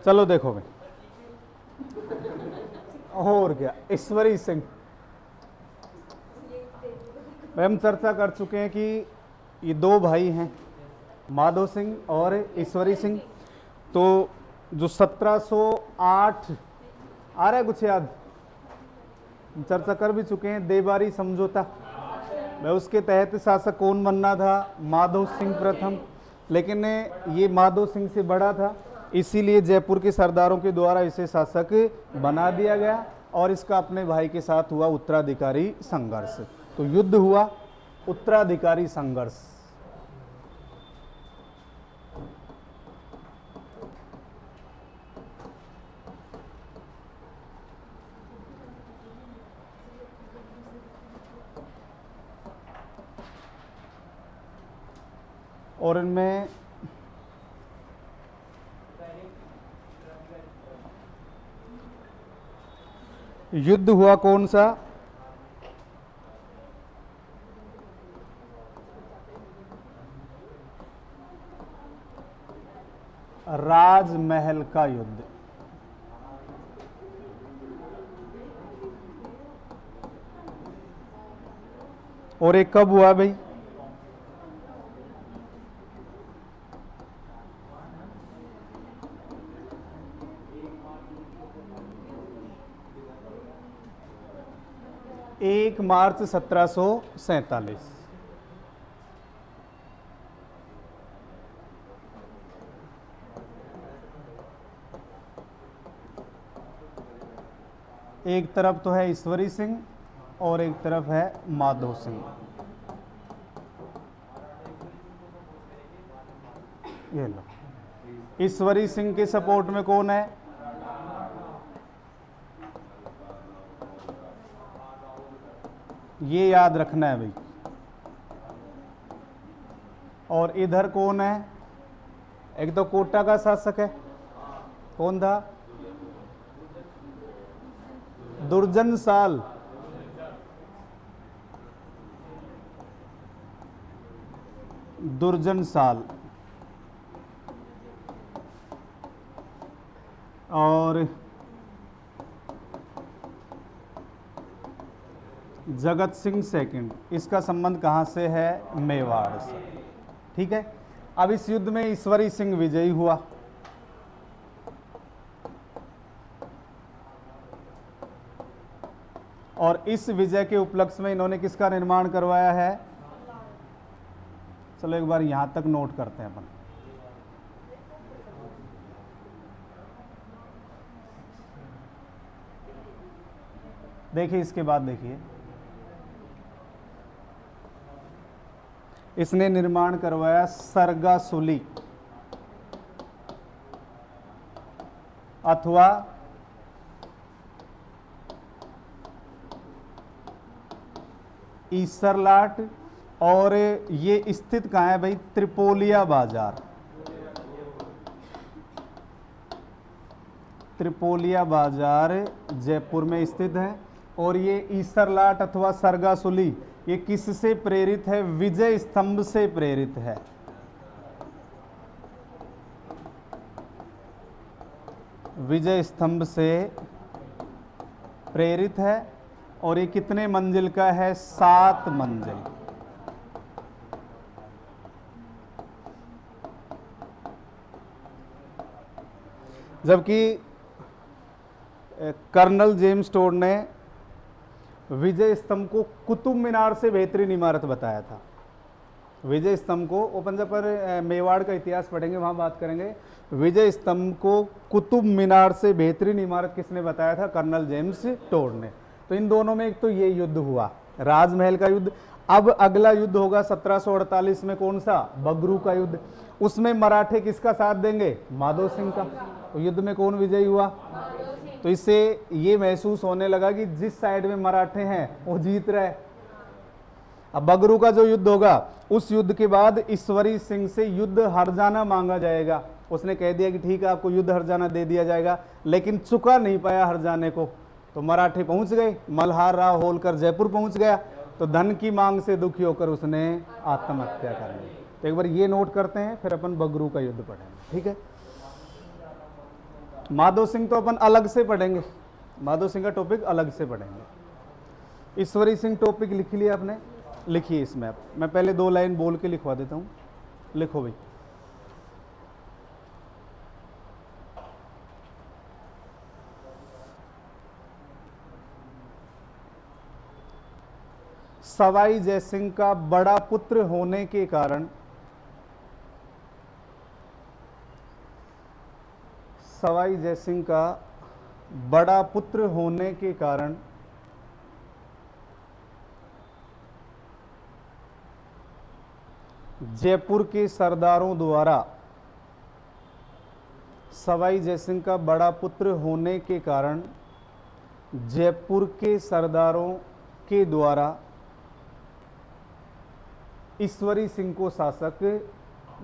चलो देखो भाई, और क्या, ईश्वरी सिंह। भाई हम चर्चा कर चुके हैं कि ये दो भाई हैं, माधो सिंह और ईश्वरी सिंह। तो जो 1708 आ रहा है कुछ याद, हम चर्चा कर भी चुके हैं, देवारी समझौता। मैं उसके तहत शासक कौन बनना था, माधो सिंह प्रथम, लेकिन ये माधो सिंह से बड़ा था, इसीलिए जयपुर के सरदारों के द्वारा इसे शासक बना दिया गया और इसका अपने भाई के साथ हुआ उत्तराधिकारी संघर्ष। तो युद्ध हुआ, उत्तराधिकारी संघर्ष। और इनमें युद्ध हुआ कौन सा, राजमहल का युद्ध। और एक कब हुआ भाई, एक मार्च 1747। एक तरफ तो है ईश्वरी सिंह और एक तरफ है माधो सिंह। ये लो, ईश्वरी सिंह के सपोर्ट में कौन है, ये याद रखना है भाई। और इधर कौन है, एक तो कोटा का शासक है, कौन था, दुर्जन साल। दुर्जन साल। और जगत सिंह सेकंड, इसका संबंध कहां से है, मेवाड़ से। ठीक है, अब इस युद्ध में ईश्वरी सिंह विजयी हुआ। और इस विजय के उपलक्ष्य में इन्होंने किसका निर्माण करवाया है, चलो एक बार यहां तक नोट करते हैं अपन। देखिए इसके बाद देखिए, इसने निर्माण करवाया सरगासुली अथवा ईसरलाट। और ये स्थित कहाँ है भाई, त्रिपोलिया बाजार। त्रिपोलिया बाजार जयपुर में स्थित है। और ये ईसरलाट अथवा सरगासुली ये किससे प्रेरित है, विजय स्तंभ से प्रेरित है। विजय स्तंभ से प्रेरित है। और ये कितने मंजिल का है, 7 मंजिल। जबकि कर्नल जेम्स टोड ने विजय स्तंभ को कुतुब मीनार से बेहतरीन इमारत बताया था। विजय स्तंभ को, ओपन जब पर मेवाड़ का इतिहास पढ़ेंगे वहां बात करेंगे। विजय स्तंभ को कुतुब मीनार से बेहतरीन इमारत किसने बताया था, कर्नल जेम्स टोड ने। तो इन दोनों में एक तो ये युद्ध हुआ, राजमहल का युद्ध। अब अगला युद्ध होगा 1748 में, कौन सा, बगरू का युद्ध। उसमें मराठे किसका साथ देंगे, माधो सिंह का। तो युद्ध में कौन विजयी हुआ, तो इससे ये महसूस होने लगा कि जिस साइड में मराठे हैं वो जीत रहे। अब बगरू का जो युद्ध होगा, उस युद्ध के बाद ईश्वरी सिंह से युद्ध हर्जाना मांगा जाएगा। उसने कह दिया कि ठीक है आपको युद्ध हर्जाना दे दिया जाएगा, लेकिन चुका नहीं पाया हर्जाने को। तो मराठे पहुंच गए, मल्हार राव होलकर जयपुर पहुंच गया, तो धन की मांग से दुखी होकर उसने आत्महत्या कर ली। तो एक बार ये नोट करते हैं, फिर अपन बगरू का युद्ध पढ़ेंगे, ठीक है। माधो सिंह तो अपन अलग से पढ़ेंगे, माधो सिंह का टॉपिक अलग से पढ़ेंगे। ईश्वरी सिंह टॉपिक लिख लिया आपने, लिखिए इसमें आप, मैं पहले 2 लाइन बोल के लिखवा देता हूँ, लिखो भाई। सवाई जयसिंह का बड़ा पुत्र होने के कारण, सवाई जयसिंह का बड़ा पुत्र होने के कारण जयपुर के सरदारों द्वारा, सवाई जयसिंह का बड़ा पुत्र होने के कारण जयपुर के सरदारों के द्वारा ईश्वरी सिंह को शासक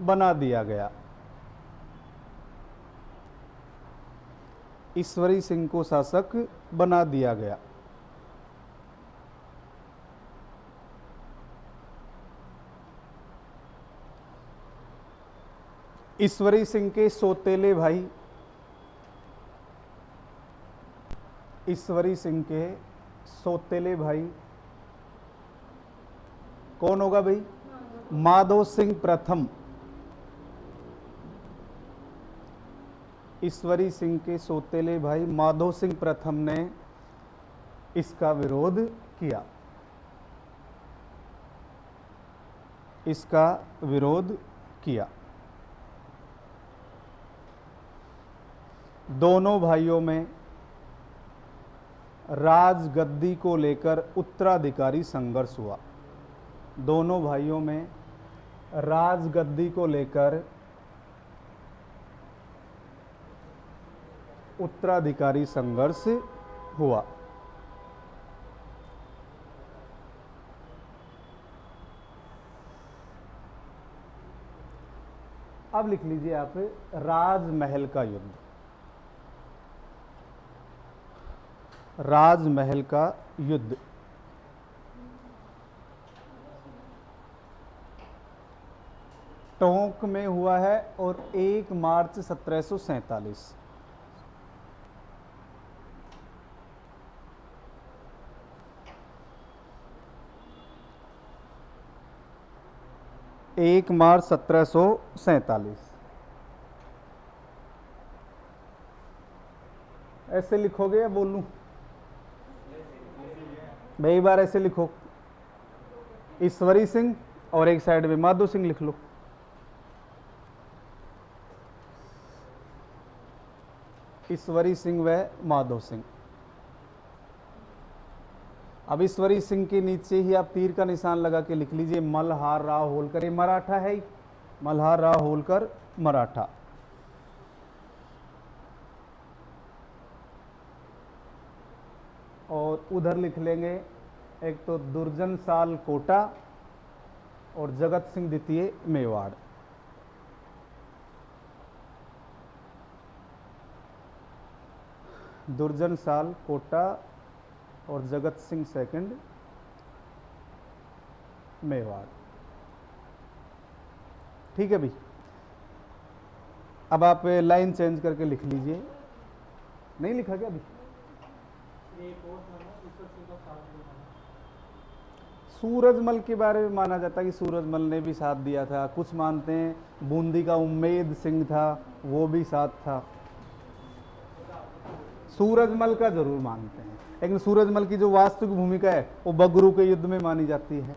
बना दिया गया। ईश्वरी सिंह को शासक बना दिया गया। ईश्वरी सिंह के सौतेले भाई, ईश्वरी सिंह के सौतेले भाई कौन होगा भाई? माधो सिंह प्रथम। ईश्वरी सिंह के सौतेले भाई माधो सिंह प्रथम ने इसका विरोध किया, इसका विरोध किया। दोनों भाइयों में राजगद्दी को लेकर उत्तराधिकारी संघर्ष हुआ। दोनों भाइयों में राजगद्दी को लेकर उत्तराधिकारी संघर्ष हुआ। अब लिख लीजिए आप राजमहल का युद्ध। राजमहल का युद्ध टोंक में हुआ है और 1 मार्च 1747। एक मार्च 1747। ऐसे लिखोगे या बोलूं? भाई एक बार ऐसे लिखो, ईश्वरी सिंह और एक साइड में माधो सिंह लिख लो। ईश्वरी सिंह व माधो सिंह। अब ईश्वरी सिंह के नीचे ही आप तीर का निशान लगा के लिख लीजिए मल्हार राव होलकर। ये मराठा है, मल्हार राव होलकर मराठा। और उधर लिख लेंगे एक तो दुर्जन साल कोटा और जगत सिंह द्वितीय मेवाड़। दुर्जन साल कोटा और जगत सिंह सेकंड मेवाड़। ठीक है भाई। अब आप लाइन चेंज करके लिख लीजिए। नहीं लिखा क्या अभी? सूरजमल के बारे में माना जाता है कि सूरजमल ने भी साथ दिया था। कुछ मानते हैं बूंदी का उम्मेद सिंह था, वो भी साथ था। सूरजमल का जरूर मानते हैं, लेकिन सूरजमल की जो वास्तविक भूमिका है वो बगरू के युद्ध में मानी जाती है।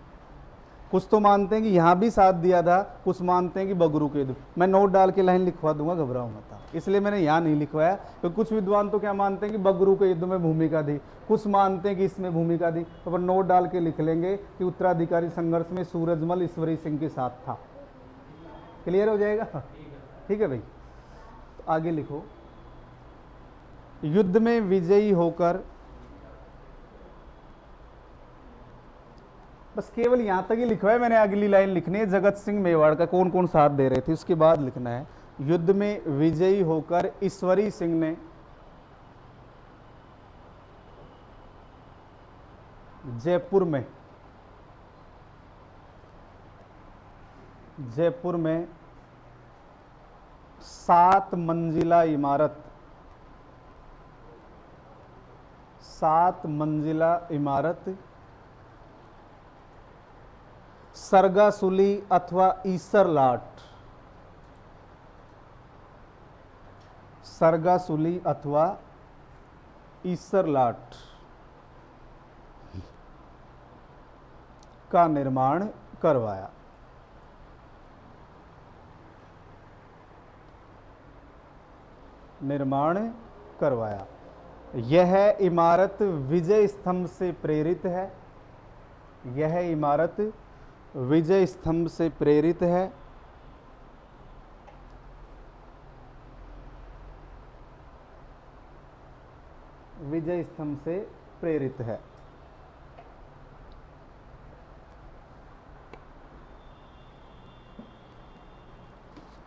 कुछ तो मानते हैं कि यहाँ भी साथ दिया था, कुछ मानते हैं कि बगरू के युद्ध। मैं नोट डाल के लाइन लिखवा दूंगा, घबराओ मत। इसलिए मैंने यहाँ नहीं लिखवाया, तो कुछ विद्वान तो क्या मानते हैं कि बगरू के युद्ध में भूमिका दी, कुछ मानते हैं कि इसमें भूमिका दी। तो अपन नोट डाल के लिख लेंगे कि उत्तराधिकारी संघर्ष में सूरजमल ईश्वरी सिंह के साथ था। क्लियर हो जाएगा? ठीक है भाई। तो आगे लिखो, युद्ध में विजयी होकर, बस केवल यहां तक ही लिखवा है मैंने। अगली लाइन लिखनी है जगत सिंह मेवाड़ का कौन कौन साथ दे रहे थे, उसके बाद लिखना है युद्ध में विजयी होकर ईश्वरी सिंह ने जयपुर में 7 मंजिला इमारत 7 मंजिला इमारत सरगासुली अथवा ईसरलाट, सरगासुली अथवा ईसरलाट का निर्माण करवाया। निर्माण करवाया। यह इमारत विजय स्तंभ से प्रेरित है। यह इमारत विजय स्तंभ से प्रेरित है। विजय स्तंभ से प्रेरित है।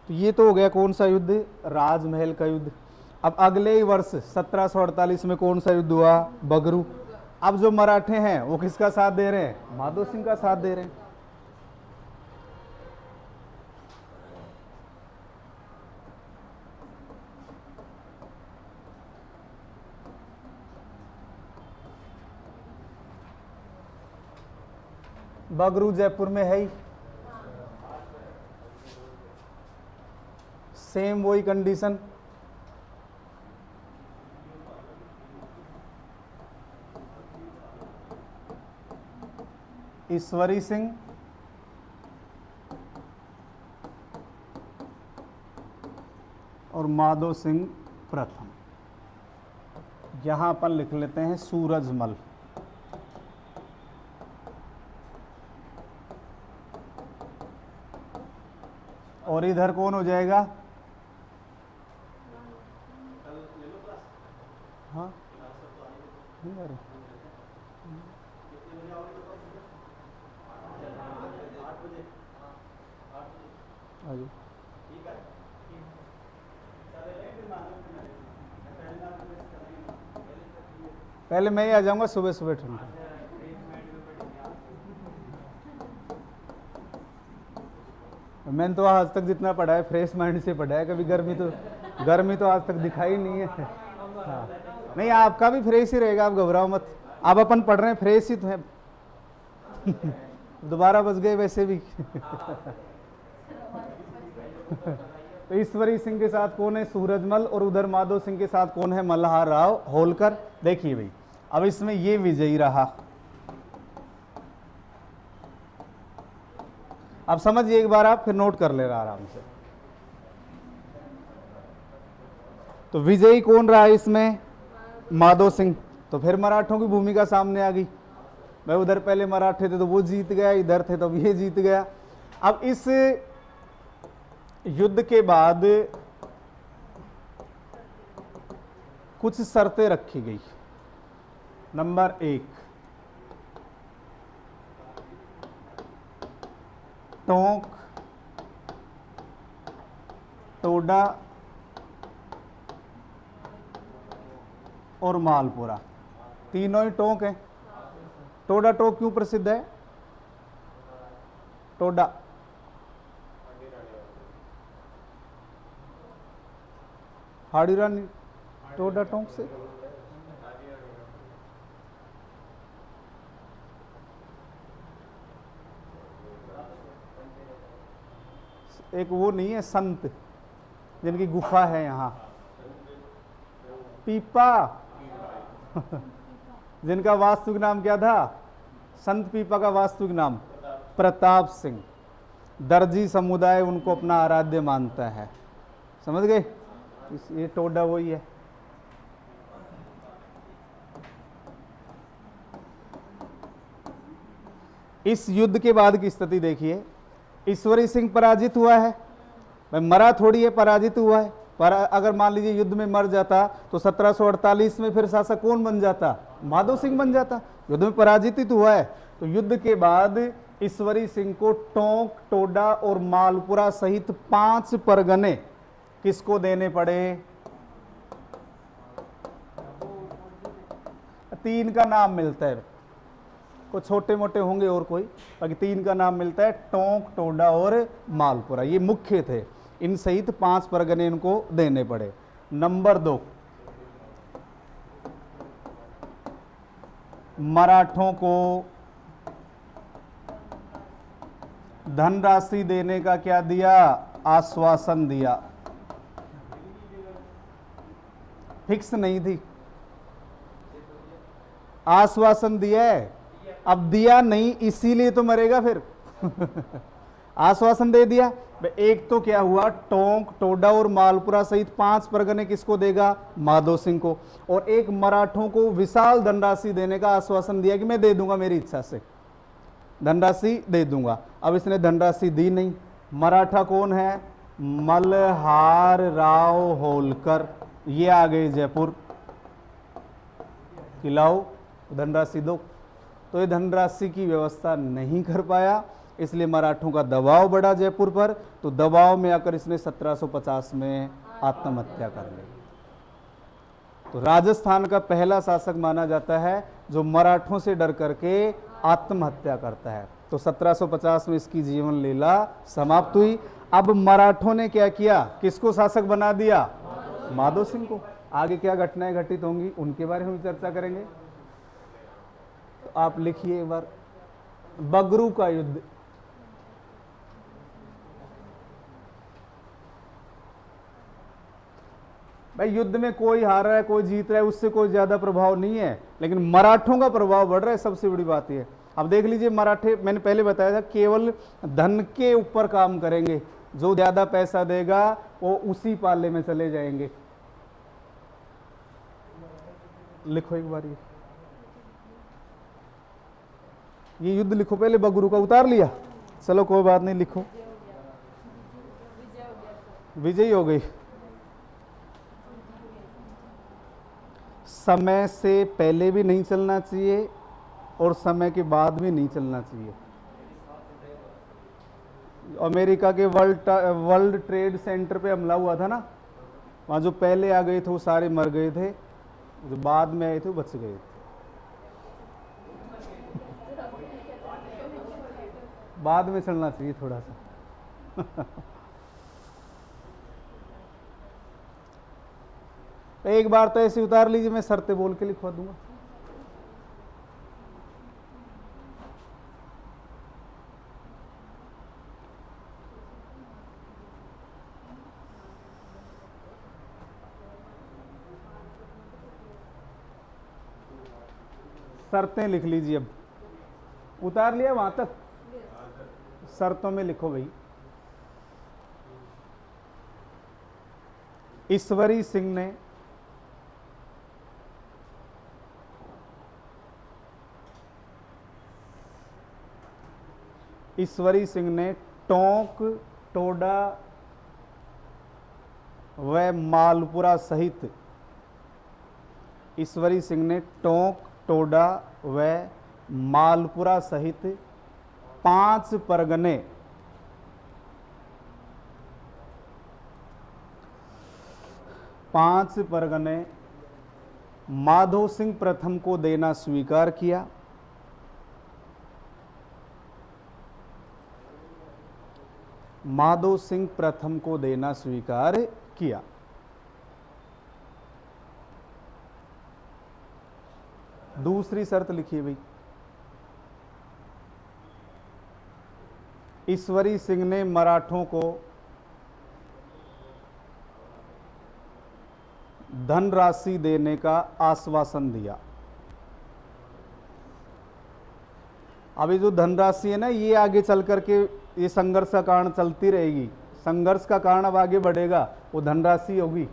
तो ये तो हो गया कौन सा युद्ध, राजमहल का युद्ध। अब अगले ही वर्ष 1748 में कौन सा युद्ध हुआ, बगरू। अब जो मराठे हैं वो किसका साथ दे रहे हैं, माधो सिंह का साथ दे रहे हैं। बगरू जयपुर में है ही, सेम वही कंडीशन। ईश्वरी सिंह और माधो सिंह प्रथम। यहां अपन लिख लेते हैं सूरजमल। और इधर कौन हो जाएगा, हाँ नहीं आ रही, आइए। पहले मैं ही आ जाऊंगा सुबह सुबह ठंडा। मैंने तो आज तक जितना पढ़ा है फ्रेश माइंड से पढ़ा है, कभी गर्मी तो आज तक दिखाई नहीं है। हाँ नहीं, आपका भी फ्रेश ही रहेगा, आप घबराओ मत। आप अपन पढ़ रहे हैं फ्रेश ही तो है। दोबारा बच गए वैसे भी। तो ईश्वरी सिंह के साथ कौन है, सूरजमल, और उधर माधो सिंह के साथ कौन है, मल्हार राव होलकर। देखिए भाई, अब इसमें ये विजयी रहा। अब समझिए एक बार, आप फिर नोट कर ले रहा आराम से। तो विजयी कौन रहा इसमें, माधो सिंह। तो फिर मराठों की भूमिका सामने आ गई। भाई उधर पहले मराठे थे तो वो जीत गया, इधर थे तो ये जीत गया। अब इस युद्ध के बाद कुछ शर्तें रखी गई। नंबर 1, टोंक, टोडा और मालपुरा, तीनों ही टोंक हैं। टोडा टोंक क्यों प्रसिद्ध है, टोडा हाड़ी रानी टोडा टोंक से। एक वो नहीं है संत जिनकी गुफा है यहाँ, पीपा। जिनका वास्तविक नाम क्या था, संत पीपा का वास्तविक नाम प्रताप सिंह। दर्जी समुदाय उनको अपना आराध्य मानता है, समझ गए। ये टोडा वही है। इस युद्ध के बाद की स्थिति देखिए, ईश्वरी सिंह पराजित हुआ है, भाई मरा थोड़ी है, पराजित हुआ है। पर अगर मान लीजिए युद्ध में मर जाता तो 1748 में फिर शासक कौन बन जाता, माधो सिंह बन जाता। युद्ध में पराजित ही तो हुआ है। तो युद्ध के बाद ईश्वरी सिंह को टोंक, टोडा और मालपुरा सहित 5 परगने किसको देने पड़े, 3 का नाम मिलता है, कुछ छोटे मोटे होंगे और कोई, बाकी 3 का नाम मिलता है, टोंक, टोडा और मालपुरा। ये मुख्य थे, इन सहित 5 परगने इनको देने पड़े। नंबर 2, मराठों को धनराशि देने का क्या दिया, आश्वासन दिया। फिक्स नहीं थी, आश्वासन दिया है। अब दिया नहीं इसीलिए तो मरेगा फिर। आश्वासन दे दिया। एक तो क्या हुआ, टोंक, टोडा और मालपुरा सहित 5 परगने किसको देगा, माधो सिंह को। और एक मराठों को विशाल धनराशि देने का आश्वासन दिया कि मैं दे दूंगा, मेरी इच्छा से धनराशि दे दूंगा। अब इसने धनराशि दी नहीं। मराठा कौन है, मल्हार राव होलकर, ये आ गए जयपुर, खिलाओ धनराशि दो। तो ये धनराशि की व्यवस्था नहीं कर पाया, इसलिए मराठों का दबाव बढ़ा जयपुर पर। तो दबाव में आकर इसने 1750 में आत्महत्या कर ली। तो राजस्थान का पहला शासक माना जाता है जो मराठों से डर करके आत्महत्या करता है। तो 1750 में इसकी जीवन लीला समाप्त हुई। अब मराठों ने क्या किया, किसको शासक बना दिया, माधो सिंह को। आगे क्या घटनाएं घटित होंगी उनके बारे में चर्चा करेंगे। तो आप लिखिए एक बार, बगरू का युद्ध। भाई युद्ध में कोई हार रहा है कोई जीत रहा है उससे कोई ज्यादा प्रभाव नहीं है, लेकिन मराठों का प्रभाव बढ़ रहा है, सबसे बड़ी बात यह। अब देख लीजिए, मराठे, मैंने पहले बताया था, केवल धन के ऊपर काम करेंगे, जो ज्यादा पैसा देगा वो उसी पाले में चले जाएंगे। लिखो एक बार ये युद्ध लिखो, पहले बगरू का उतार लिया, चलो कोई बात नहीं, लिखो। विजयी हो गई। समय से पहले भी नहीं चलना चाहिए और समय के बाद भी नहीं चलना चाहिए। अमेरिका के वर्ल्ड ट्रेड सेंटर पे हमला हुआ था ना, वहाँ जो पहले आ गए थे वो सारे मर गए थे, जो बाद में आए थे वो बच गए थे। बाद में चलना चाहिए थोड़ा सा। एक बार तो ऐसे उतार लीजिए, मैं शर्तें बोल के लिखवा दूंगा। शर्तें लिख लीजिए, अब उतार लिया वहां तक, शर्तों में लिखो भाई। ईश्वरी सिंह ने टोंक, टोडा व मालपुरा सहित, ईश्वरी सिंह ने टोंक, टोडा व मालपुरा सहित 5 परगने माधो सिंह प्रथम को देना स्वीकार किया। माधो सिंह प्रथम को देना स्वीकार किया। दूसरी शर्त लिखिए भाई, ईश्वरी सिंह ने मराठों को धनराशि देने का आश्वासन दिया। अभी जो धनराशि है ना, ये आगे चल करके ये संघर्ष का कारण चलती रहेगी। संघर्ष का कारण अब आगे बढ़ेगा, वो धनराशि होगी।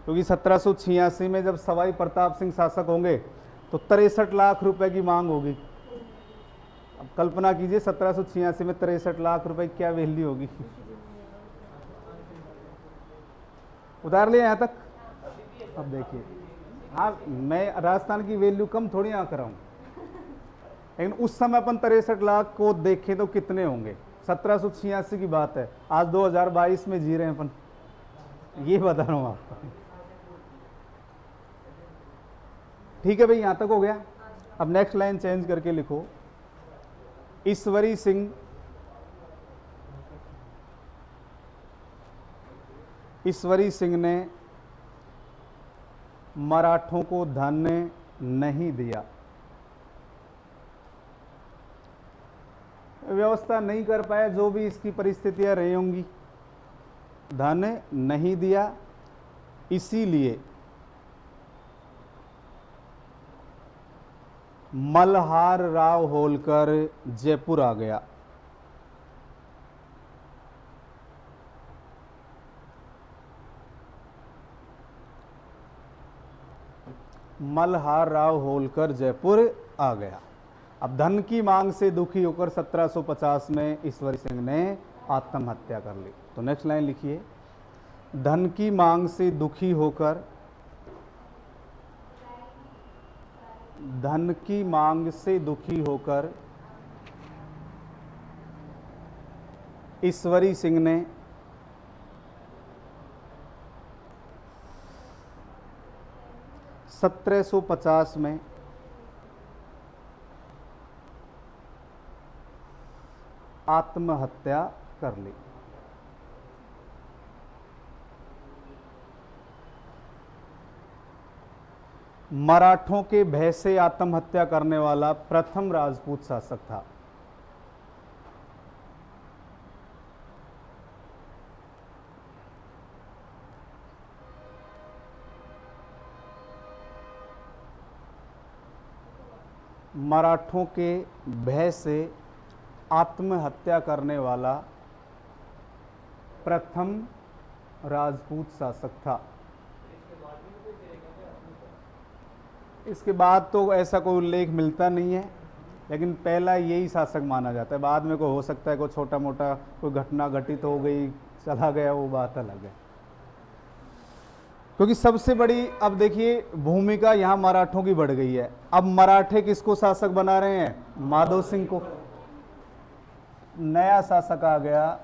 क्योंकि 1786 में जब सवाई प्रताप सिंह शासक होंगे तो 63 लाख रुपए की मांग होगी। अब कल्पना कीजिए 1786 में 63 लाख रुपए की क्या वैल्यू होगी। उतार लिया यहाँ तक। अब देखिए, हाँ, मैं राजस्थान की वैल्यू कम थोड़ी यहाँ कर रहा हूँ, लेकिन उस समय अपन 63 लाख को देखें तो कितने होंगे। 1786 की बात है, आज 2022 में जी रहे हैं अपन, ये बता रहा हूँ आपको। ठीक है भाई, यहां तक हो गया। अब नेक्स्ट लाइन चेंज करके लिखो, ईश्वरी सिंह ने मराठों को धन नहीं दिया। व्यवस्था नहीं कर पाया, जो भी इसकी परिस्थितियां रही होंगी, धन नहीं दिया, इसीलिए मल्हार राव होलकर जयपुर आ गया। मल्हार राव होलकर जयपुर आ गया। अब धन की मांग से दुखी होकर 1750 में ईश्वरी सिंह ने आत्महत्या कर ली। तो नेक्स्ट लाइन लिखिए, धन की मांग से दुखी होकर, धन की मांग से दुखी होकर ईश्वरी सिंह ने (1750) में आत्महत्या कर ली। मराठों के भय से आत्महत्या करने वाला प्रथम राजपूत शासक था। मराठों के भय से आत्महत्या करने वाला प्रथम राजपूत शासक था। इसके बाद तो ऐसा कोई उल्लेख मिलता नहीं है, लेकिन पहला यही शासक माना जाता है। बाद में कोई हो सकता है कोई छोटा मोटा कोई घटना घटित हो गई, चला गया, वो बात अलग है। क्योंकि सबसे बड़ी अब देखिए भूमिका यहाँ मराठों की बढ़ गई है। अब मराठे किसको शासक बना रहे हैं? माधव सिंह को। नया शासक आ गया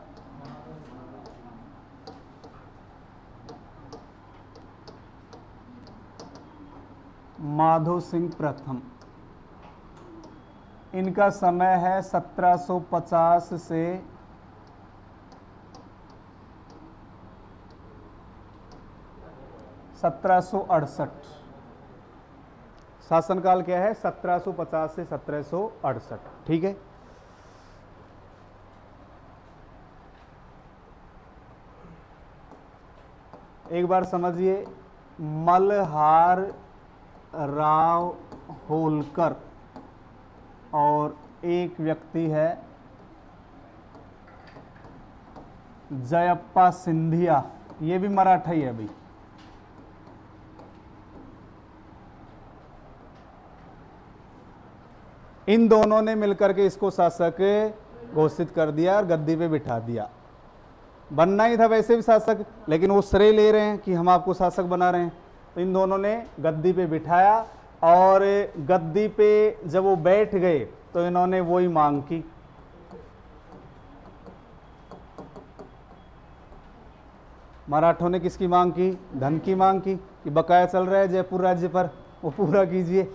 माधव सिंह प्रथम। इनका समय है 1750 से 1768। शासनकाल क्या है? 1750 से 1768। ठीक है। एक बार समझिए, मल्हार राव होलकर और एक व्यक्ति है जयप्पा सिंधिया, ये भी मराठा ही है भाई। इन दोनों ने मिलकर के इसको शासक घोषित कर दिया और गद्दी पे बिठा दिया। बनना ही था वैसे भी शासक, लेकिन वो श्रेय ले रहे हैं कि हम आपको शासक बना रहे हैं। तो इन दोनों ने गद्दी पे बिठाया और गद्दी पे जब वो बैठ गए तो इन्होंने वही मांग की। मराठों ने किसकी मांग की? धन की मांग की कि बकाया चल रहा है जयपुर राज्य पर, वो पूरा कीजिए।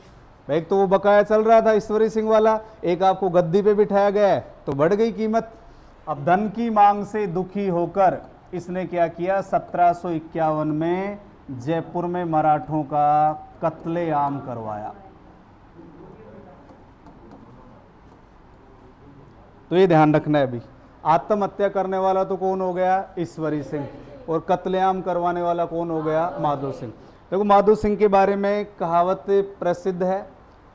एक तो वो बकाया चल रहा था ईश्वरी सिंह वाला, एक आपको गद्दी पे बिठाया गया है, तो बढ़ गई कीमत। अब धन की मांग से दुखी होकर इसने क्या किया? 1751 में जयपुर में मराठों का कत्लेआम करवाया। तो ये ध्यान रखना है अभी, आत्महत्या करने वाला तो कौन हो गया? ईश्वरी सिंह, और कत्लेआम करवाने वाला कौन हो गया? माधव सिंह। देखो माधव सिंह के बारे में कहावत प्रसिद्ध है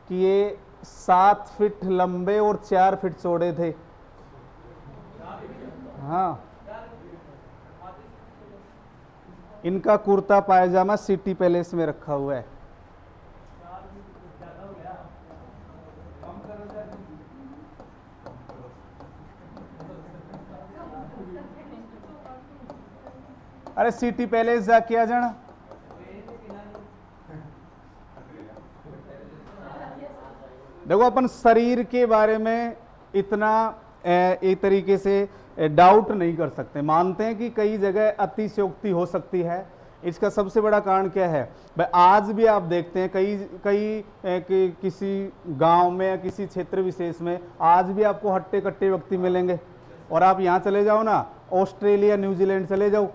कि ये 7 फीट लंबे और 4 फीट चौड़े थे। हाँ, इनका कुर्ता पायजामा सिटी पैलेस में रखा हुआ है। अरे सिटी पैलेस जाके आ जाना। देखो अपन शरीर के बारे में इतना एक तरीके से डाउट नहीं कर सकते, मानते हैं कि कई जगह अतिशयोक्ति हो सकती है। इसका सबसे बड़ा कारण क्या है भाई? आज भी आप देखते हैं कई किसी गांव में या किसी क्षेत्र विशेष में आज भी आपको हट्टे कट्टे व्यक्ति मिलेंगे। और आप यहाँ चले जाओ ना, ऑस्ट्रेलिया न्यूजीलैंड चले जाओ,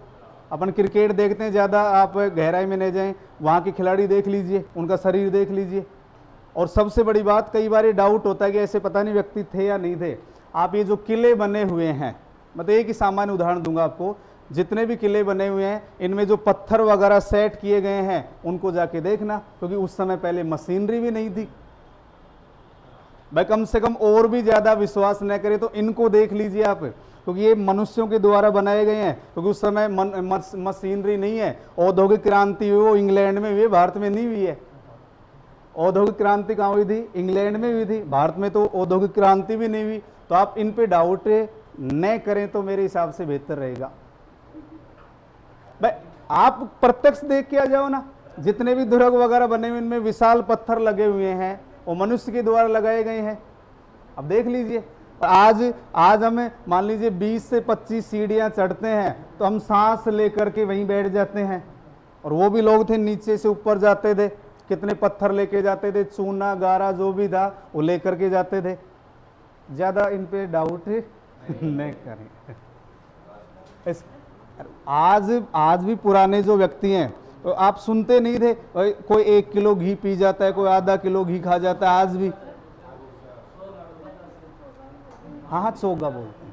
अपन क्रिकेट देखते हैं ज़्यादा, आप गहराई में नहीं जाएं, वहाँ के खिलाड़ी देख लीजिए, उनका शरीर देख लीजिए। और सबसे बड़ी बात, कई बार ये डाउट होता है कि ऐसे पता नहीं व्यक्ति थे या नहीं थे। आप ये जो किले बने हुए हैं, मतलब एक ही सामान्य उदाहरण दूंगा आपको, जितने भी किले बने हुए हैं इनमें जो पत्थर वगैरह सेट किए गए हैं उनको जाके देखना, क्योंकि उस समय पहले मशीनरी भी नहीं थी। भाई कम से कम और भी ज्यादा विश्वास न करें तो इनको देख लीजिए आप, क्योंकि ये मनुष्यों के द्वारा बनाए गए हैं, क्योंकि उस समय मशीनरी नहीं है। औद्योगिक क्रांति हुई वो इंग्लैंड में हुई, भारत में नहीं हुई है। औद्योगिक क्रांति कहाँ हुई थी? इंग्लैंड में हुई थी, भारत में तो औद्योगिक क्रांति भी नहीं हुई। तो आप इन पे डाउट न करें तो मेरे हिसाब से बेहतर रहेगा। भाई आप प्रत्यक्ष देख के आ जाओ ना, जितने भी दुर्ग वगैरह बने हुए इनमें विशाल पत्थर लगे हुए हैं, वो मनुष्य के द्वारा लगाए गए हैं। अब देख लीजिए, आज हमें मान लीजिए 20 से 25 सीढ़ियां चढ़ते हैं तो हम सांस लेकर के वहीं बैठ जाते हैं, और वो भी लोग थे नीचे से ऊपर जाते थे, कितने पत्थर लेके जाते थे, चूना गारा जो भी था वो लेकर के जाते थे। ज्यादा इन पे डाउट नहीं करें। आज भी पुराने जो व्यक्ति हैं तो आप सुनते नहीं थे, कोई 1 किलो घी पी जाता है, कोई आधा किलो घी खा जाता है, आज भी। हाँ चोगा बोलते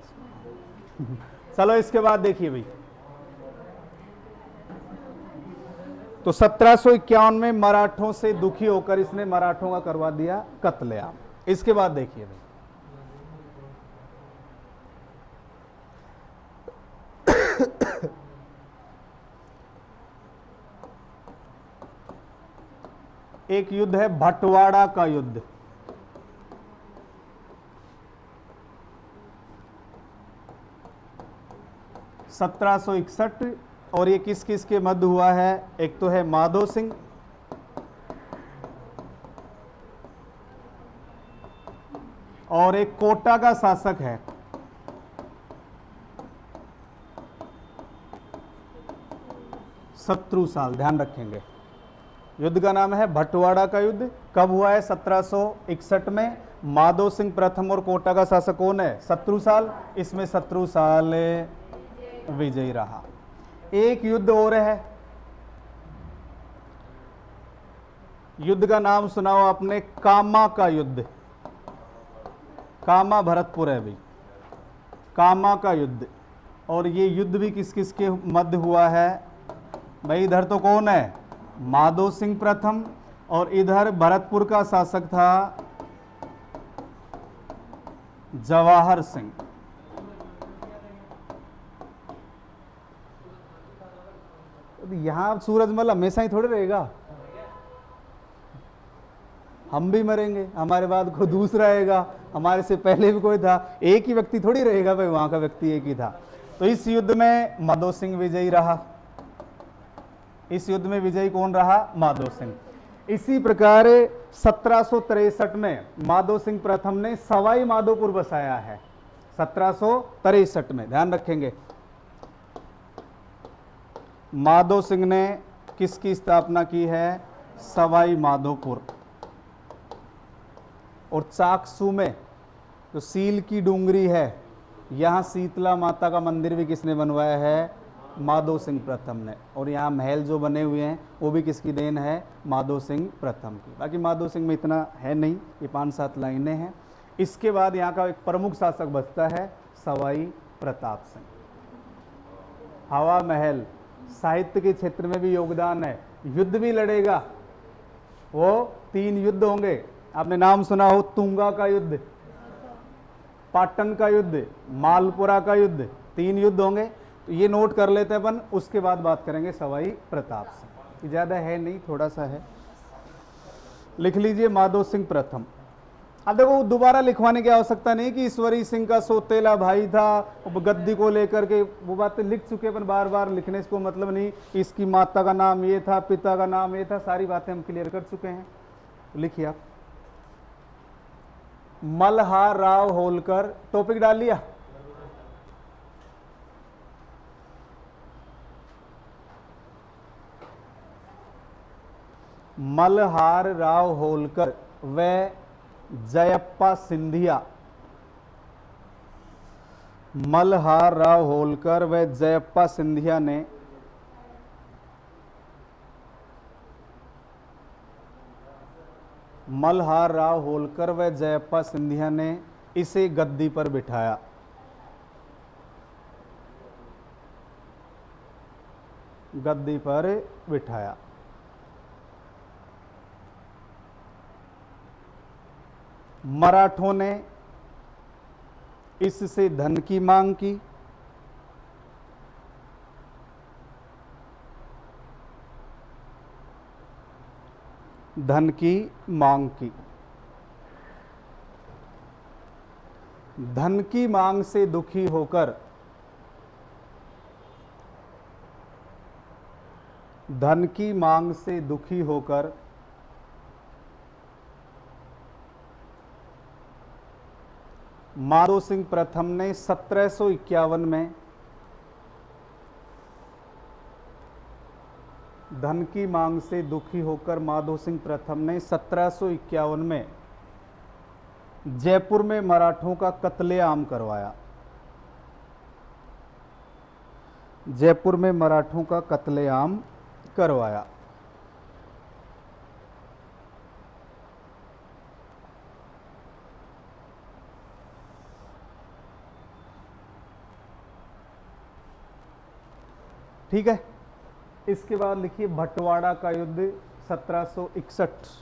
हैं। चलो इसके बाद देखिए भाई, तो 1751 में मराठों से दुखी होकर इसने मराठों का करवा दिया कत्लेआम। इसके बाद देखिए भाई, एक युद्ध है भटवाड़ा का युद्ध। (1761) और ये किस किस के मध्य हुआ है? एक तो है माधो सिंह, और एक कोटा का शासक है शत्रुसाल। ध्यान रखेंगे, युद्ध का नाम है भटवाड़ा का युद्ध। कब हुआ है? 1761 में। माधो सिंह प्रथम और कोटा का शासक कौन है? शत्रुसाल। इसमें शत्रुसाल विजयी रहा। एक युद्ध और है, युद्ध का नाम सुनाओ आपने, कामा का युद्ध। कामा भरतपुर है भाई, कामा का युद्ध। और ये युद्ध भी किस किस के मध्य हुआ है भाई? इधर तो कौन है? माधो सिंह प्रथम, और इधर भरतपुर का शासक था जवाहर सिंह। यहां सूरजमल हमेशा ही थोड़े रहेगा, हम भी मरेंगे, हमारे बाद कोई दूसरा आएगा, हमारे से पहले भी कोई था, एक ही व्यक्ति थोड़ी रहेगा भाई, वहां का व्यक्ति एक ही था। तो इस युद्ध में माधो सिंह विजयी रहा। इस युद्ध में विजयी कौन रहा? माधो सिंह। इसी प्रकार 1763 में माधो सिंह प्रथम ने सवाई माधोपुर बसाया है। 1763 में, ध्यान रखेंगे, माधो सिंह ने किसकी स्थापना की है? सवाई माधोपुर। और चाकसू में जो सील की डूंगरी है, यहां शीतला माता का मंदिर भी किसने बनवाया है? माधो सिंह प्रथम ने। और यहाँ महल जो बने हुए हैं वो भी किसकी देन है? माधो सिंह प्रथम की। बाकी माधो सिंह में इतना है नहीं, ये 5-7 लाइनें हैं। इसके बाद यहाँ का एक प्रमुख शासक बचता है सवाई प्रताप सिंह। हवा महल, साहित्य के क्षेत्र में भी योगदान है, युद्ध भी लड़ेगा। वो 3 युद्ध होंगे, आपने नाम सुना हो, तुंगा का युद्ध, पाटन का युद्ध, मालपुरा का युद्ध, 3 युद्ध होंगे। तो ये नोट कर लेते हैं अपन, उसके बाद बात करेंगे सवाई प्रताप सिंह। ज्यादा है नहीं, थोड़ा सा है, लिख लीजिए माधो सिंह प्रथम। अब देखो दोबारा लिखवाने की आवश्यकता नहीं कि ईश्वरी सिंह का सोतेला भाई था, गद्दी को लेकर के, वो बातें लिख चुके अपन, बार बार लिखने को मतलब नहीं। इसकी माता का नाम ये था, पिता का नाम ये था, सारी बातें हम क्लियर कर चुके हैं। लिखिए आप, मल्हार राव होलकर। टॉपिक डाल लिया? मल्हार राव होलकर व जयप्पा सिंधिया। मल्हार राव होलकर व जयप्पा सिंधिया ने मल्हार राव होलकर व जयप्पा सिंधिया ने इसे गद्दी पर बिठाया। गद्दी पर बिठाया। मराठों ने इससे धन की मांग की। धन की मांग की। धन की मांग से दुखी होकर, धन की मांग से दुखी होकर माधो सिंह प्रथम ने 1751 में, धन की मांग से दुखी होकर माधो सिंह प्रथम ने 1751 में जयपुर में मराठों का कत्लेआम करवाया। जयपुर में मराठों का कत्लेआम करवाया। ठीक है। इसके बाद लिखिए भटवाड़ा का युद्ध 1761।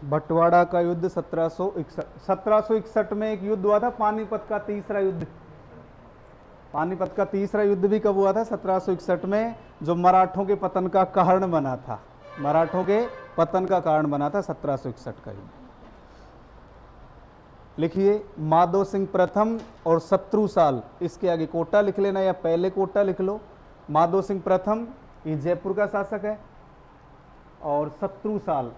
बटवाड़ा का युद्ध 1761। 1761 में एक युद्ध हुआ था, पानीपत का तीसरा युद्ध। पानीपत का तीसरा युद्ध भी कब हुआ था? 1761 में, जो मराठों के पतन का कारण बना था। मराठों के पतन का कारण बना था 1761 का युद्ध। लिखिए माधो सिंह प्रथम और शत्रु साल, इसके आगे कोटा लिख लेना या पहले कोटा लिख लो। माधो सिंह प्रथम ये जयपुर का शासक है, और शत्रु साल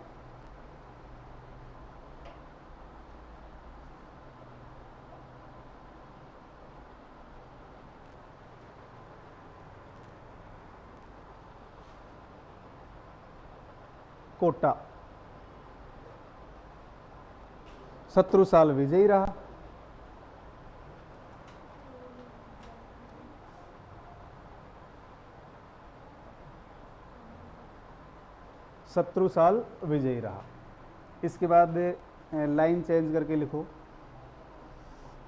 कोटा। शत्रु साल विजयी रहा। शत्रु साल विजयी रहा। इसके बाद लाइन चेंज करके लिखो,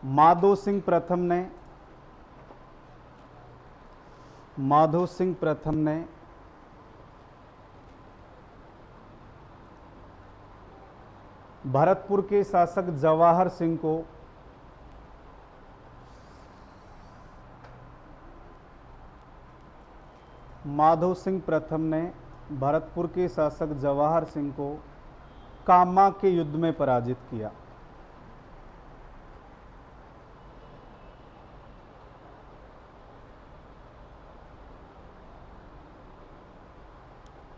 माधो सिंह प्रथम ने, माधो सिंह प्रथम ने भरतपुर के शासक जवाहर सिंह को माधो सिंह प्रथम ने भरतपुर के शासक जवाहर सिंह को कामा के युद्ध में पराजित किया।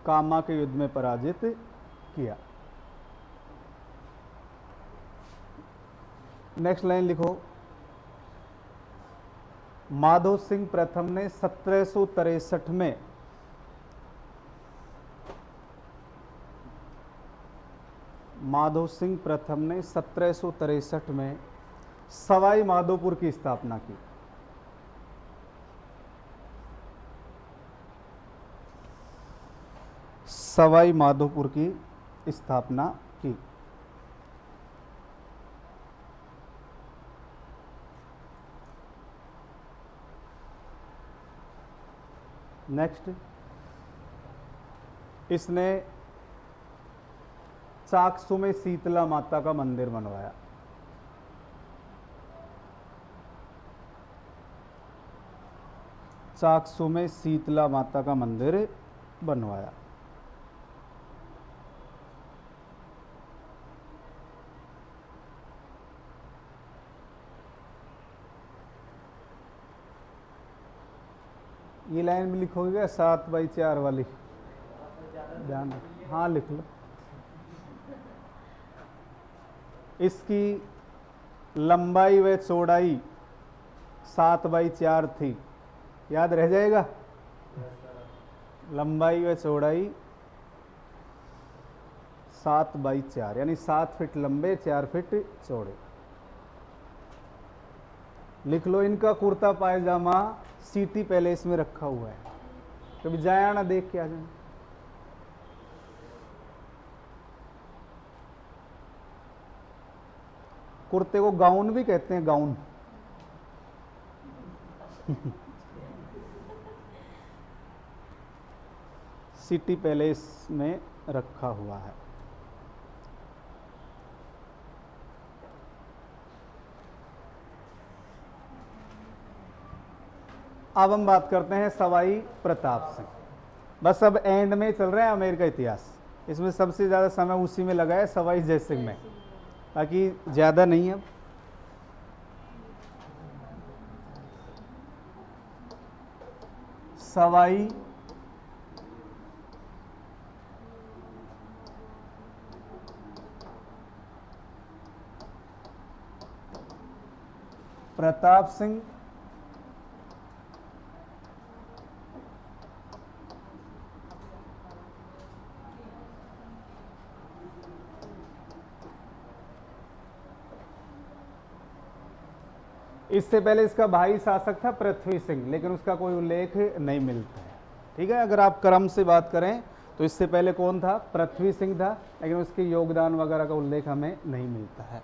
कामा के युद्ध में पराजित किया। नेक्स्ट लाइन लिखो, माधो सिंह प्रथम ने 1763 में माधो सिंह प्रथम ने 1763 में सवाई माधोपुर की स्थापना की। सवाई माधोपुर की स्थापना की। नेक्स्ट, इसने चाकसू में शीतला माता का मंदिर बनवाया। चाकसू में शीतला माता का मंदिर बनवाया। ये लाइन में लिखोगे क्या 7/4 वाली? ध्यान रख, हाँ लिख लो। इसकी लंबाई व चौड़ाई 7/4 थी, याद रह जाएगा। लंबाई व चौड़ाई 7/4, यानी 7 फीट लंबे 4 फीट चौड़े। लिख लो, इनका कुर्ता पायजामा सिटी पैलेस में रखा हुआ है, कभी जाया ना देख के आ जाए। कुर्ते को गाउन भी कहते हैं, गाउन। सिटी पैलेस में रखा हुआ है। अब हम बात करते हैं सवाई प्रताप सिंह। बस अब एंड में चल रहा है आमेर का इतिहास, इसमें सबसे ज़्यादा समय उसी में लगा है, सवाई जय सिंह में, बाकी ज़्यादा नहीं है। सवाई प्रताप सिंह इससे पहले इसका भाई शासक था पृथ्वी सिंह, लेकिन उसका कोई उल्लेख नहीं मिलता है। ठीक है, अगर आप क्रम से बात करें तो इससे पहले कौन था? पृथ्वी सिंह था, लेकिन उसके योगदान वगैरह का उल्लेख हमें नहीं मिलता है।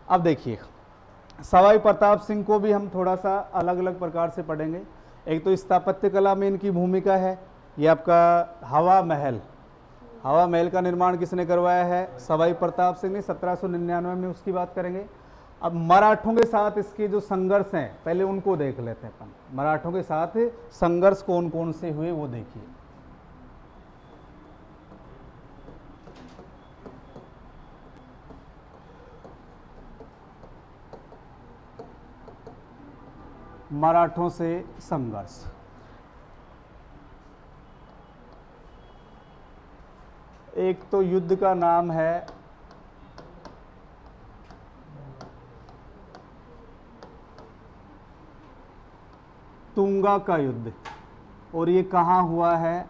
अब देखिए, सवाई प्रताप सिंह को भी हम थोड़ा सा अलग अलग प्रकार से पढ़ेंगे। एक तो स्थापत्य कला में इनकी भूमिका है। ये आपका हवा महल का निर्माण किसने करवाया है? सवाई प्रताप सिंह ने 1799 में, उसकी बात करेंगे। अब मराठों के साथ इसके जो संघर्ष हैं, पहले उनको देख लेते हैं अपन। मराठों के साथ संघर्ष कौन कौन से हुए वो देखिए। मराठों से संघर्ष, एक तो युद्ध का नाम है तुंगा का युद्ध, और ये कहां हुआ है?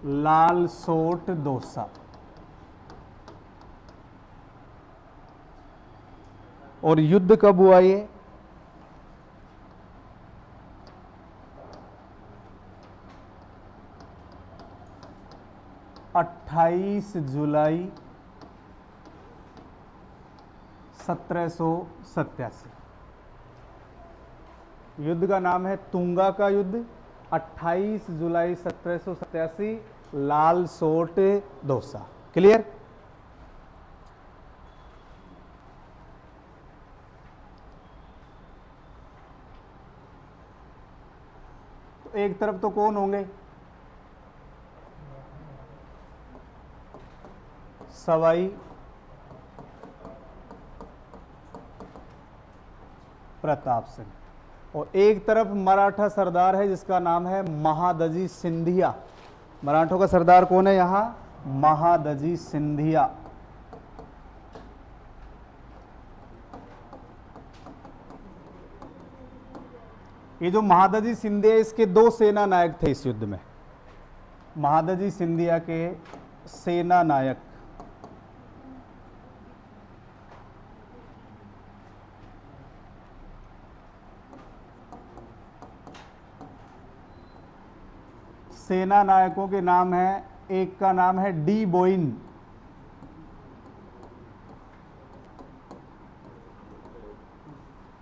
लाल सोट दौसा। और युद्ध कब हुआ ये? 28 जुलाई 1787। युद्ध का नाम है तुंगा का युद्ध, 28 जुलाई 1787, लाल सोट दौसा। क्लियर? तो एक तरफ तो कौन होंगे? सवाई प्रताप सिंह, और एक तरफ मराठा सरदार है जिसका नाम है महादजी सिंधिया। मराठों का सरदार कौन है यहां? महादजी सिंधिया। ये जो महादजी सिंधिया, इसके दो सेना नायक थे इस युद्ध में। महादजी सिंधिया के सेना नायक सेना नायकों के नाम है, एक का नाम है डी बोइन,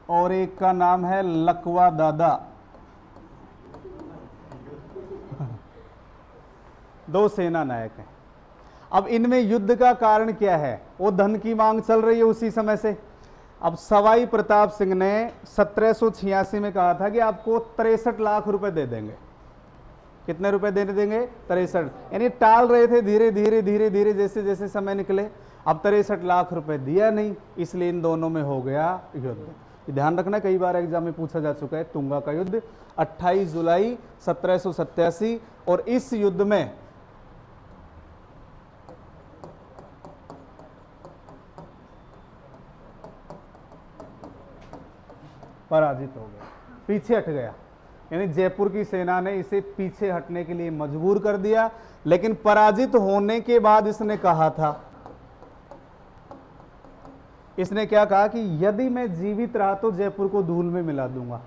और एक का नाम है लकवा दादा। दो सेना नायक हैं। अब इनमें युद्ध का कारण क्या है? वो धन की मांग चल रही है उसी समय से। अब सवाई प्रताप सिंह ने 1786 में कहा था कि आपको 63 लाख रुपए दे देंगे। कितने रुपए देने देंगे? 63। यानी टाल रहे थे धीरे धीरे धीरे धीरे, जैसे जैसे समय निकले। अब 63 लाख रुपए दिया नहीं, इसलिए इन दोनों में हो गया युद्ध। ध्यान रखना, कई बार एग्जाम में पूछा जा चुका है। तुंगा का युद्ध 28 जुलाई 1787, और इस युद्ध में पराजित हो गया, पीछे हट गया। यानी जयपुर की सेना ने इसे पीछे हटने के लिए मजबूर कर दिया। लेकिन पराजित होने के बाद इसने कहा था, इसने क्या कहा कि यदि मैं जीवित रहा तो जयपुर को धूल में मिला दूंगा।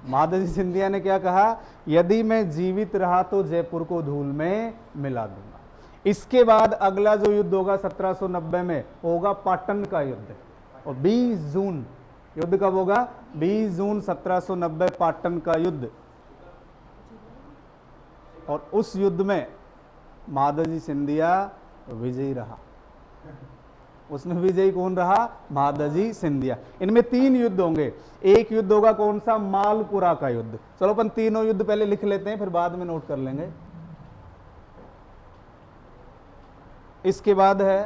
महादजी सिंधिया ने क्या कहा? यदि मैं जीवित रहा तो जयपुर को धूल में मिला दूंगा। इसके बाद अगला जो युद्ध होगा 1790 में होगा पाटन का युद्ध, और 20 जून युद्ध कब होगा? 20 जून 1790 पाटन का युद्ध। और उस युद्ध में महादजी सिंधिया विजयी रहा। उसमें विजयी कौन रहा? महादजी सिंधिया। इनमें 3 युद्ध होंगे। एक युद्ध होगा कौन सा? मालपुरा का युद्ध। चलो अपन तीनों युद्ध पहले लिख लेते हैं, फिर बाद में नोट कर लेंगे। इसके बाद है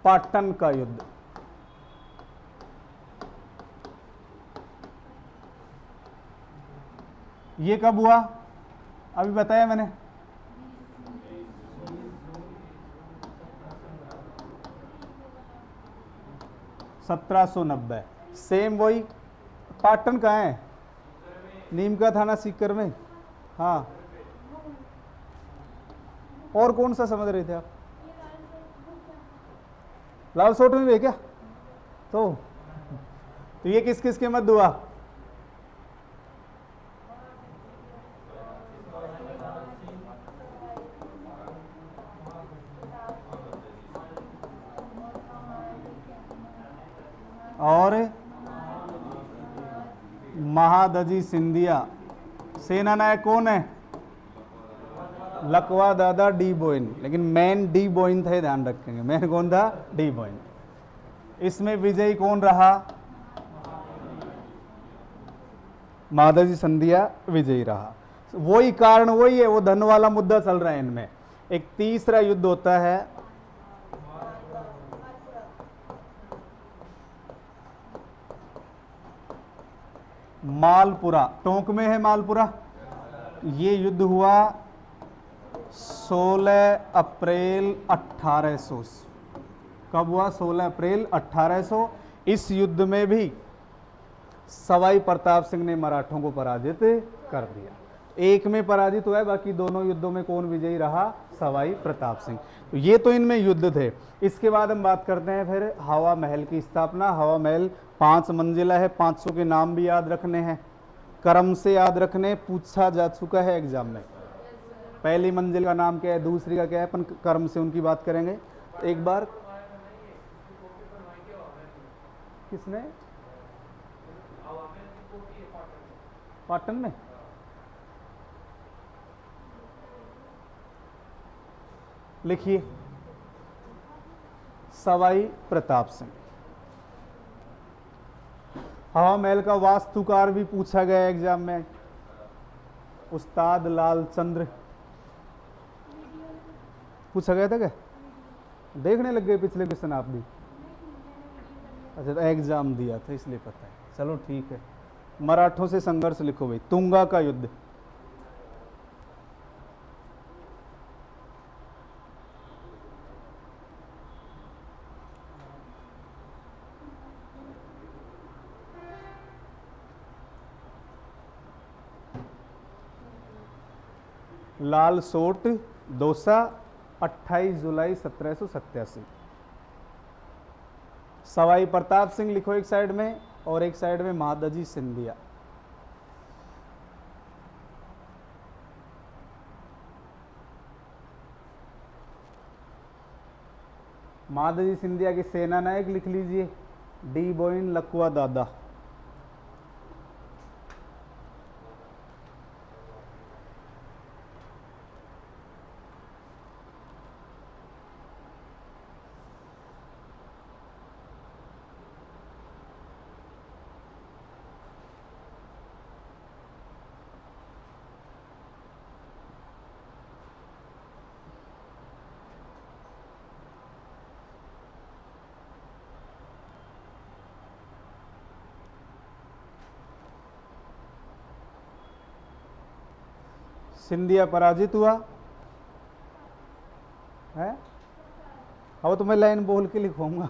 पाटन का युद्ध। ये कब हुआ? अभी बताया मैंने, 1790। सेम वही। पाटन कहाँ है? नीम का थाना सीकर में। हाँ, और कौन सा समझ रहे थे आप? लाल सोट में भी है क्या? तो ये किस किस के मध्य हुआ? और महादजी सिंधिया। सेना नायक कौन है? लकवा दादा डी बोइन, लेकिन मैन डी बोइन थे, ध्यान रखेंगे। मैन कौन था? डी बोइन। इसमें विजयी कौन रहा? महादजी सिंधिया विजयी रहा। वही कारण वही है, वो धन वाला मुद्दा चल रहा है इनमें। एक तीसरा युद्ध होता है मालपुरा। टोंक में है मालपुरा। ये युद्ध हुआ 16 अप्रैल 1800। कब हुआ? 16 अप्रैल 1800। इस युद्ध में भी सवाई प्रताप सिंह ने मराठों को पराजित कर दिया। एक में पराजित हुआ है, बाकी दोनों युद्धों में कौन विजयी रहा? सवाई प्रताप सिंह। तो ये तो इनमें युद्ध थे। इसके बाद हम बात करते हैं फिर हवा महल की स्थापना। हवा महल 5 मंजिला है। 500 के नाम भी याद रखने हैं, क्रम से याद रखने, पूछा जा चुका है एग्जाम में। पहली मंजिल का नाम क्या है, दूसरी का क्या है, अपन क्रम से उनकी बात करेंगे। एक बार किसने? पाटन में। लिखिए, सवाई प्रताप सिंह। हवा महल का वास्तुकार भी पूछा गया एग्जाम में, उस्ताद लाल चंद्र। पूछा गया था क्या? देखने लग गए पिछले क्वेश्चन आप भी? अच्छा, तो एग्जाम दिया था इसलिए पता है। चलो ठीक है। मराठों से संघर्ष लिखो भाई। तुंगा का युद्ध। लाल सोट दौसा, 28 जुलाई 1787। सवाई प्रताप सिंह लिखो एक साइड में, और एक साइड में महादजी सिंधिया। महादजी सिंधिया के सेना नायक लिख लीजिए, डी बोइन लकुआ दादा। सिंधिया पराजित हुआ है। अब तो मैं लाइन बोल के लिखूंगा।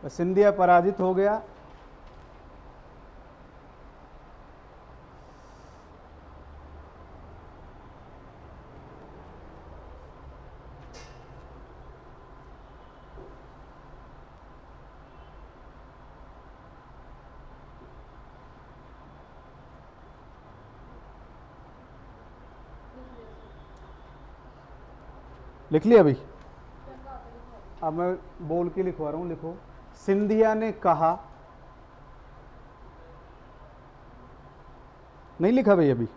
सिंधिया पराजित हो गया। लिख लिया अभी? अब मैं बोल के लिखवा रहा हूं, लिखो। सिंधिया ने कहा, नहीं लिखा भाई अभी?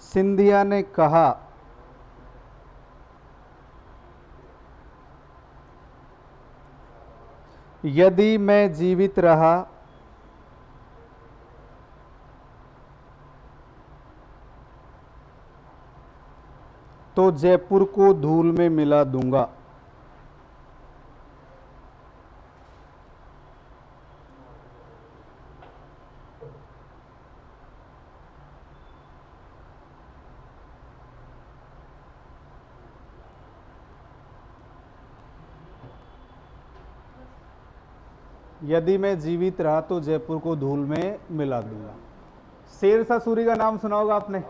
सिंधिया ने कहा यदि मैं जीवित रहा तो जयपुर को धूल में मिला दूंगा। यदि मैं जीवित रहा तो जयपुर को धूल में मिला दूंगा। शेरशाह सूरी का नाम सुना होगा आपने।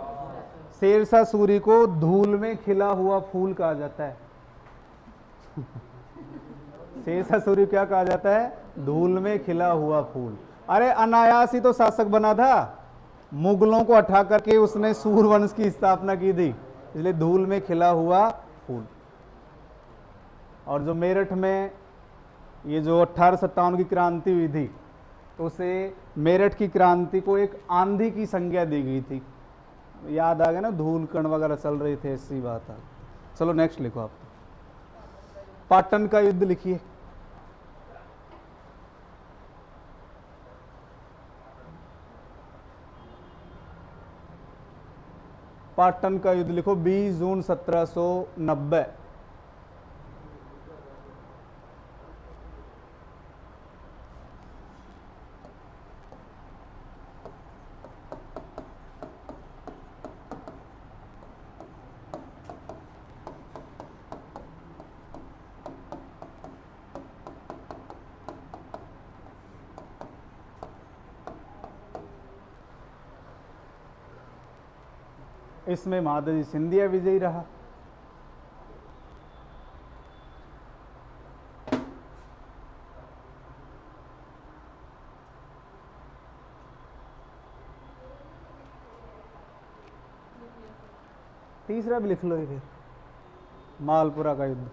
शेरशाह सूरी को धूल में खिला हुआ फूल कहा जाता है। शेरशाह सूरी क्या कहा जाता है? धूल में खिला हुआ फूल। अरे अनायास ही तो शासक बना था, मुगलों को हटा करके उसने सूरवंश की स्थापना की थी, इसलिए धूल में खिला हुआ फूल। और जो मेरठ में ये जो 1857 की क्रांति हुई थी, तो उसे मेरठ की क्रांति को एक आंधी की संज्ञा दी गई थी। याद आ गया ना, धूल कण वगैरह चल रही थे, ऐसी बात है। चलो नेक्स्ट लिखो आप। पाटन का युद्ध लिखिए। पाटन का युद्ध लिखो, 20 जून 1790। इसमें महादजी सिंधिया विजयी रहा। तीसरा भी लिख लो ये फिर। मालपुरा का युद्ध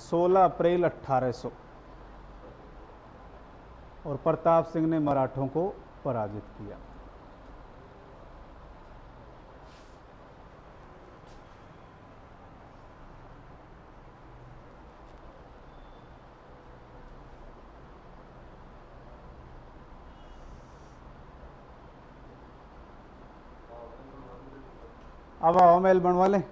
16 अप्रैल 1800, और प्रताप सिंह ने मराठों को पराजित किया। अब आओ महल बनवा लें।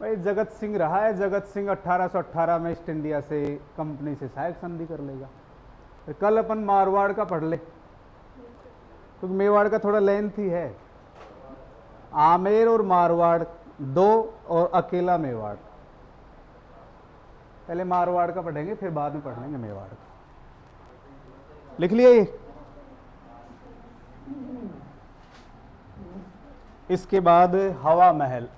भाई जगत सिंह रहा है, जगत सिंह 1818 में ईस्ट इंडिया से कंपनी से सहायक संधि कर लेगा। तो कल अपन मारवाड़ का पढ़ ले, क्योंकि मेवाड़ का थोड़ा लेंथ ही है। आमेर और मारवाड़ दो, और अकेला मेवाड़। पहले मारवाड़ का पढ़ेंगे, फिर बाद में पढ़ लेंगे मेवाड़ का। लिख लिया ये। इसके बाद हवा महल।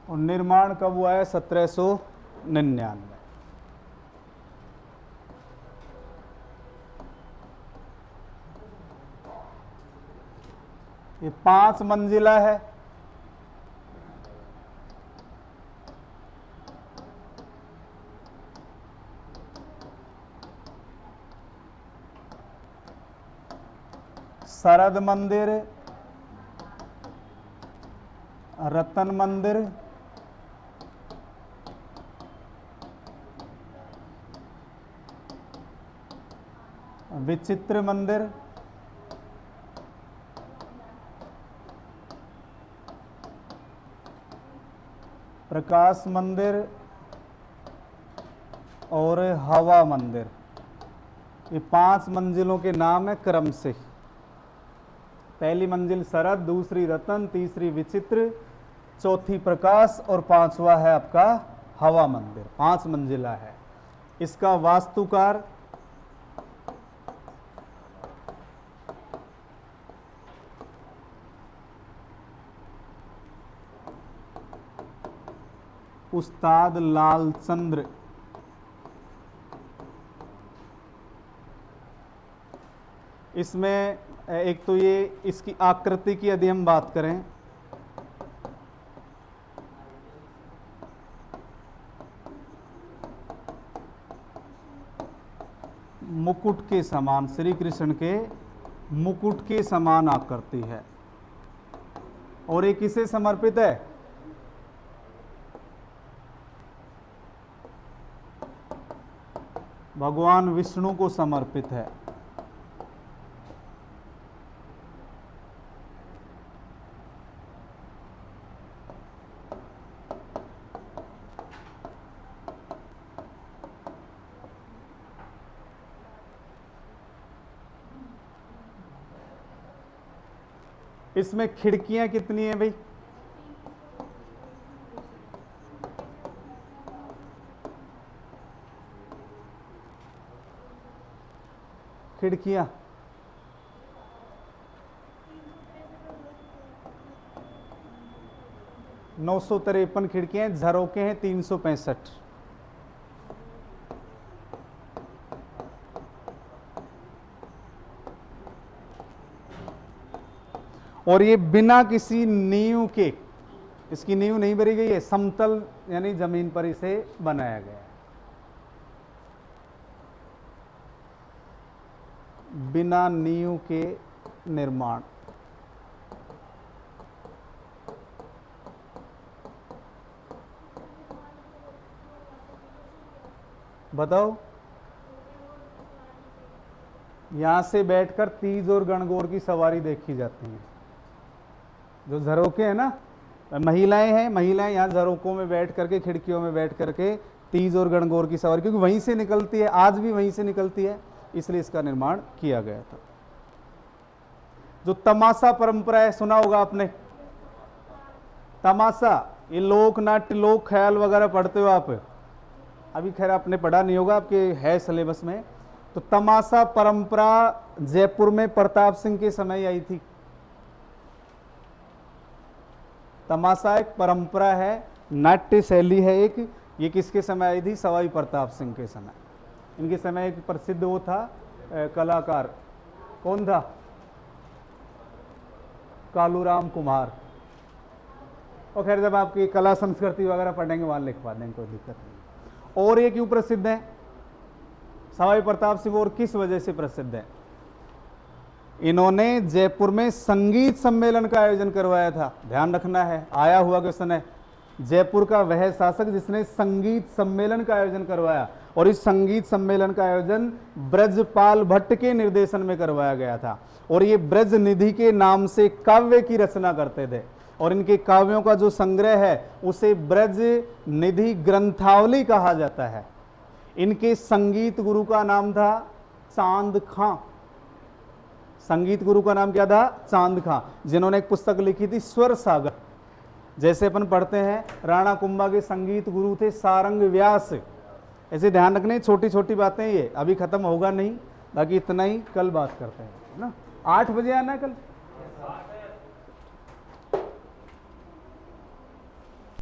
और निर्माण कब हुआ है? 1799। ये 5 मंजिला है। शरद मंदिर, रतन मंदिर, विचित्र मंदिर, प्रकाश मंदिर और हवा मंदिर। ये 5 मंजिलों के नाम है क्रम से। पहली मंजिल शरद, दूसरी रतन, तीसरी विचित्र, चौथी प्रकाश, और 5वां है आपका हवा मंदिर। 5 मंजिला है। इसका वास्तुकार उस्ताद लालचंद्र। इसमें एक तो ये इसकी आकृति की यदि हम बात करें, मुकुट के समान, श्री कृष्ण के मुकुट के समान आकृति है। और ये किसे समर्पित है? भगवान विष्णु को समर्पित है। इसमें खिड़कियां कितनी हैं भाई? खिड़कियां 953 खिड़कियां, झरोके हैं 365। और ये बिना किसी नींव के, इसकी नींव नहीं भरी गई है, समतल यानी जमीन पर इसे बनाया गया है, बिना नींव के निर्माण। बताओ, यहां से बैठकर तीज और गणगौर की सवारी देखी जाती है। जो झरोके हैं ना, महिलाएं हैं, महिलाएं यहाँ झरोकों में बैठ करके, खिड़कियों में बैठ करके तीज और गणगौर की सवारी, क्योंकि वहीं से निकलती है, आज भी वहीं से निकलती है, इसलिए इसका निर्माण किया गया था। जो तमाशा परंपरा है, सुना होगा आपने, तमाशा, ये लोक नाट्य, लोक ख्याल वगैरह पढ़ते हो आप, अभी खैर आपने पढ़ा नहीं होगा, आपके है सिलेबस में। तो तमाशा परंपरा जयपुर में प्रताप सिंह के समय आई थी। तमाशा एक परंपरा है, नाट्य शैली है एक, ये किसके समय आई थी? सवाई प्रताप सिंह के समय। इनके समय एक प्रसिद्ध वो था कलाकार, कौन था? कालूराम कुमार। और खैर जब आपकी कला संस्कृति वगैरह पढ़ेंगे वहां लिखवा देंगे, कोई दिक्कत नहीं। और ये क्यों प्रसिद्ध है सवाई प्रताप सिंह, और किस वजह से प्रसिद्ध है? इन्होंने जयपुर में संगीत सम्मेलन का आयोजन करवाया था। ध्यान रखना है, आया हुआ क्वेश्चन है। जयपुर का वह शासक जिसने संगीत सम्मेलन का आयोजन करवाया, और इस संगीत सम्मेलन का आयोजन ब्रजपाल भट्ट के निर्देशन में करवाया गया था। और ये ब्रज निधि के नाम से काव्य की रचना करते थे, और इनके काव्यों का जो संग्रह है उसे ब्रज निधि ग्रंथावली कहा जाता है। इनके संगीत गुरु का नाम था चांद खां। संगीत गुरु का नाम क्या था? चांद खां, जिन्होंने एक पुस्तक लिखी थी स्वर सागर। जैसे अपन पढ़ते हैं राणा कुंभा के संगीत गुरु थे सारंग व्यास। ऐसे ध्यान रखने, छोटी छोटी बातें, ये अभी खत्म होगा नहीं, बाकी इतना ही कल बात करते हैं ना। 8 बजे आना है कल।